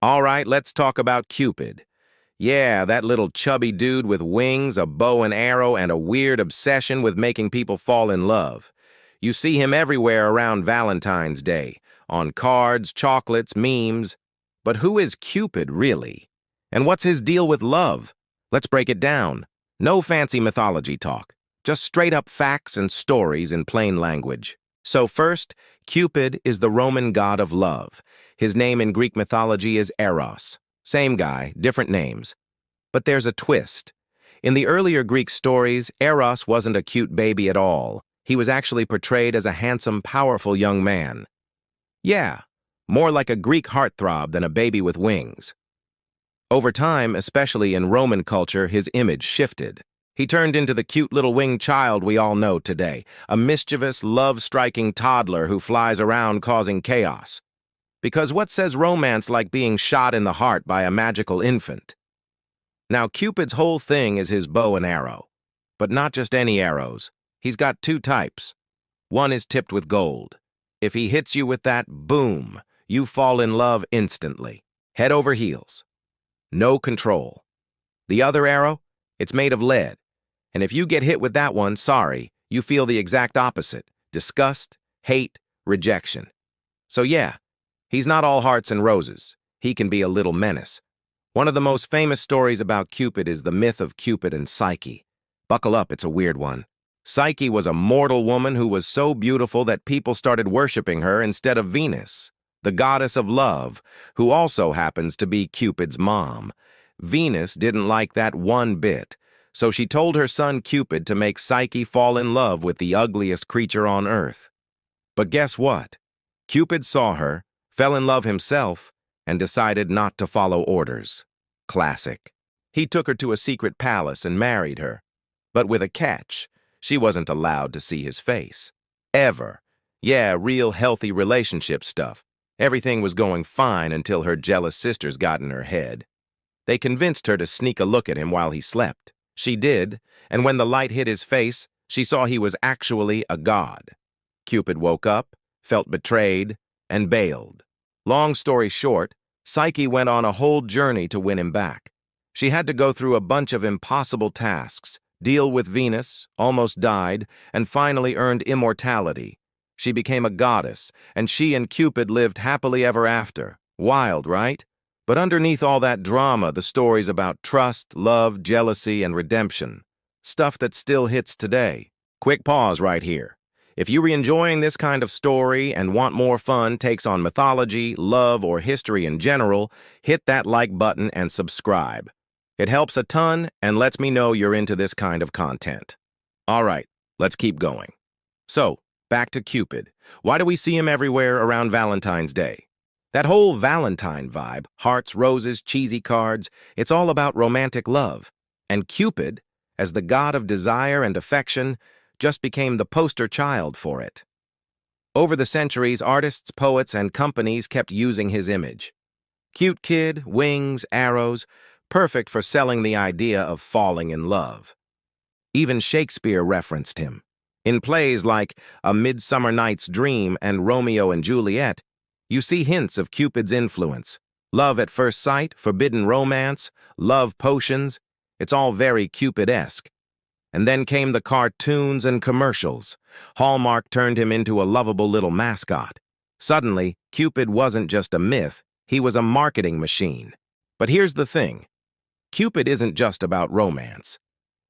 All right, let's talk about Cupid. Yeah, that little chubby dude with wings, a bow and arrow, and a weird obsession with making people fall in love. You see him everywhere around Valentine's Day, on cards, chocolates, memes. But who is Cupid, really? And what's his deal with love? Let's break it down. No fancy mythology talk, just straight-up facts and stories in plain language. So first, Cupid is the Roman god of love. His name in Greek mythology is Eros. Same guy, different names. But there's a twist. In the earlier Greek stories, Eros wasn't a cute baby at all. He was actually portrayed as a handsome, powerful young man. Yeah, more like a Greek heartthrob than a baby with wings. Over time, especially in Roman culture, his image shifted. He turned into the cute little winged child we all know today, a mischievous, love-striking toddler who flies around causing chaos. Because what says romance like being shot in the heart by a magical infant? Now, Cupid's whole thing is his bow and arrow. But not just any arrows. He's got two types. One is tipped with gold. If he hits you with that, boom, you fall in love instantly. Head over heels. No control. The other arrow? It's made of lead. And if you get hit with that one, sorry, you feel the exact opposite. Disgust, hate, rejection. So yeah, he's not all hearts and roses. He can be a little menace. One of the most famous stories about Cupid is the myth of Cupid and Psyche. Buckle up, it's a weird one. Psyche was a mortal woman who was so beautiful that people started worshiping her instead of Venus, the goddess of love, who also happens to be Cupid's mom. Venus didn't like that one bit, so she told her son Cupid to make Psyche fall in love with the ugliest creature on earth. But guess what? Cupid saw her, fell in love himself, and decided not to follow orders. Classic. He took her to a secret palace and married her. But with a catch. She wasn't allowed to see his face. Ever. Yeah, real healthy relationship stuff. Everything was going fine until her jealous sisters got in her head. They convinced her to sneak a look at him while he slept. She did, and when the light hit his face, she saw he was actually a god. Cupid woke up, felt betrayed, and bailed. Long story short, Psyche went on a whole journey to win him back. She had to go through a bunch of impossible tasks, deal with Venus, almost died, and finally earned immortality. She became a goddess, and she and Cupid lived happily ever after. Wild, right? But underneath all that drama, the stories about trust, love, jealousy, and redemption. Stuff that still hits today. Quick pause right here. If you're enjoying this kind of story and want more fun takes on mythology, love, or history in general, hit that like button and subscribe. It helps a ton and lets me know you're into this kind of content. All right, let's keep going. So, back to Cupid. Why do we see him everywhere around Valentine's Day? That whole Valentine vibe, hearts, roses, cheesy cards, it's all about romantic love. And Cupid, as the god of desire and affection, just became the poster child for it. Over the centuries, artists, poets, and companies kept using his image. Cute kid, wings, arrows, perfect for selling the idea of falling in love. Even Shakespeare referenced him. In plays like A Midsummer Night's Dream and Romeo and Juliet, you see hints of Cupid's influence. Love at first sight, forbidden romance, love potions, it's all very Cupid-esque. And then came the cartoons and commercials. Hallmark turned him into a lovable little mascot. Suddenly, Cupid wasn't just a myth, he was a marketing machine. But here's the thing. Cupid isn't just about romance.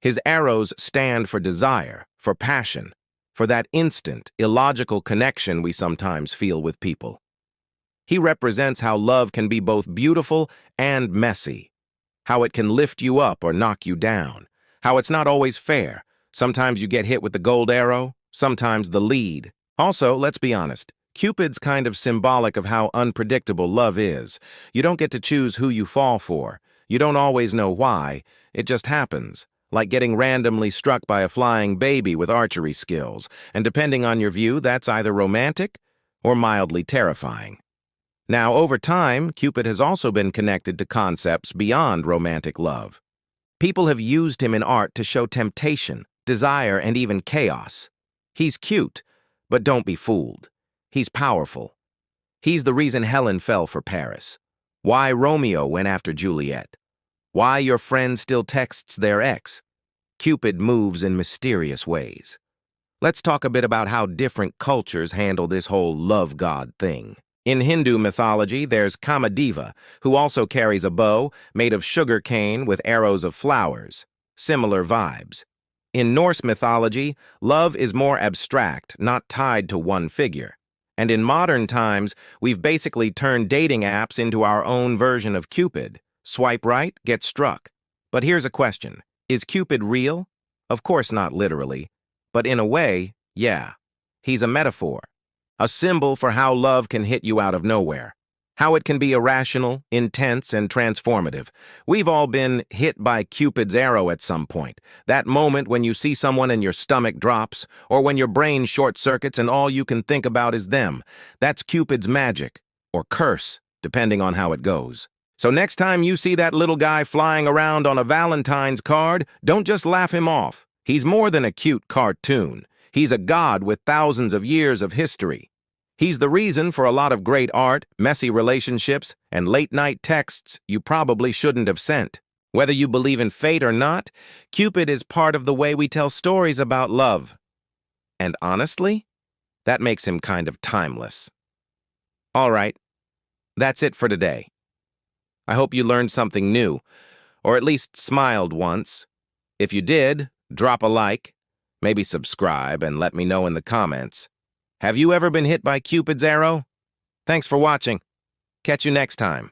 His arrows stand for desire, for passion, for that instant, illogical connection we sometimes feel with people. He represents how love can be both beautiful and messy, how it can lift you up or knock you down, how it's not always fair. Sometimes you get hit with the gold arrow, sometimes the lead. Also, let's be honest, Cupid's kind of symbolic of how unpredictable love is. You don't get to choose who you fall for. You don't always know why. It just happens, like getting randomly struck by a flying baby with archery skills. And depending on your view, that's either romantic or mildly terrifying. Now, over time, Cupid has also been connected to concepts beyond romantic love. People have used him in art to show temptation, desire, and even chaos. He's cute, but don't be fooled. He's powerful. He's the reason Helen fell for Paris. Why Romeo went after Juliet. Why your friend still texts their ex. Cupid moves in mysterious ways. Let's talk a bit about how different cultures handle this whole love god thing. In Hindu mythology, there's Kamadeva, who also carries a bow made of sugar cane with arrows of flowers. Similar vibes. In Norse mythology, love is more abstract, not tied to one figure. And in modern times, we've basically turned dating apps into our own version of Cupid. Swipe right, get struck. But here's a question. Is Cupid real? Of course not literally. But in a way, yeah. He's a metaphor. A symbol for how love can hit you out of nowhere. How it can be irrational, intense, and transformative. We've all been hit by Cupid's arrow at some point. That moment when you see someone and your stomach drops, or when your brain short-circuits and all you can think about is them. That's Cupid's magic, or curse, depending on how it goes. So next time you see that little guy flying around on a Valentine's card, don't just laugh him off. He's more than a cute cartoon. He's a god with thousands of years of history. He's the reason for a lot of great art, messy relationships, and late-night texts you probably shouldn't have sent. Whether you believe in fate or not, Cupid is part of the way we tell stories about love. And honestly, that makes him kind of timeless. All right, that's it for today. I hope you learned something new, or at least smiled once. If you did, drop a like. Maybe subscribe and let me know in the comments. Have you ever been hit by Cupid's arrow? Thanks for watching. Catch you next time.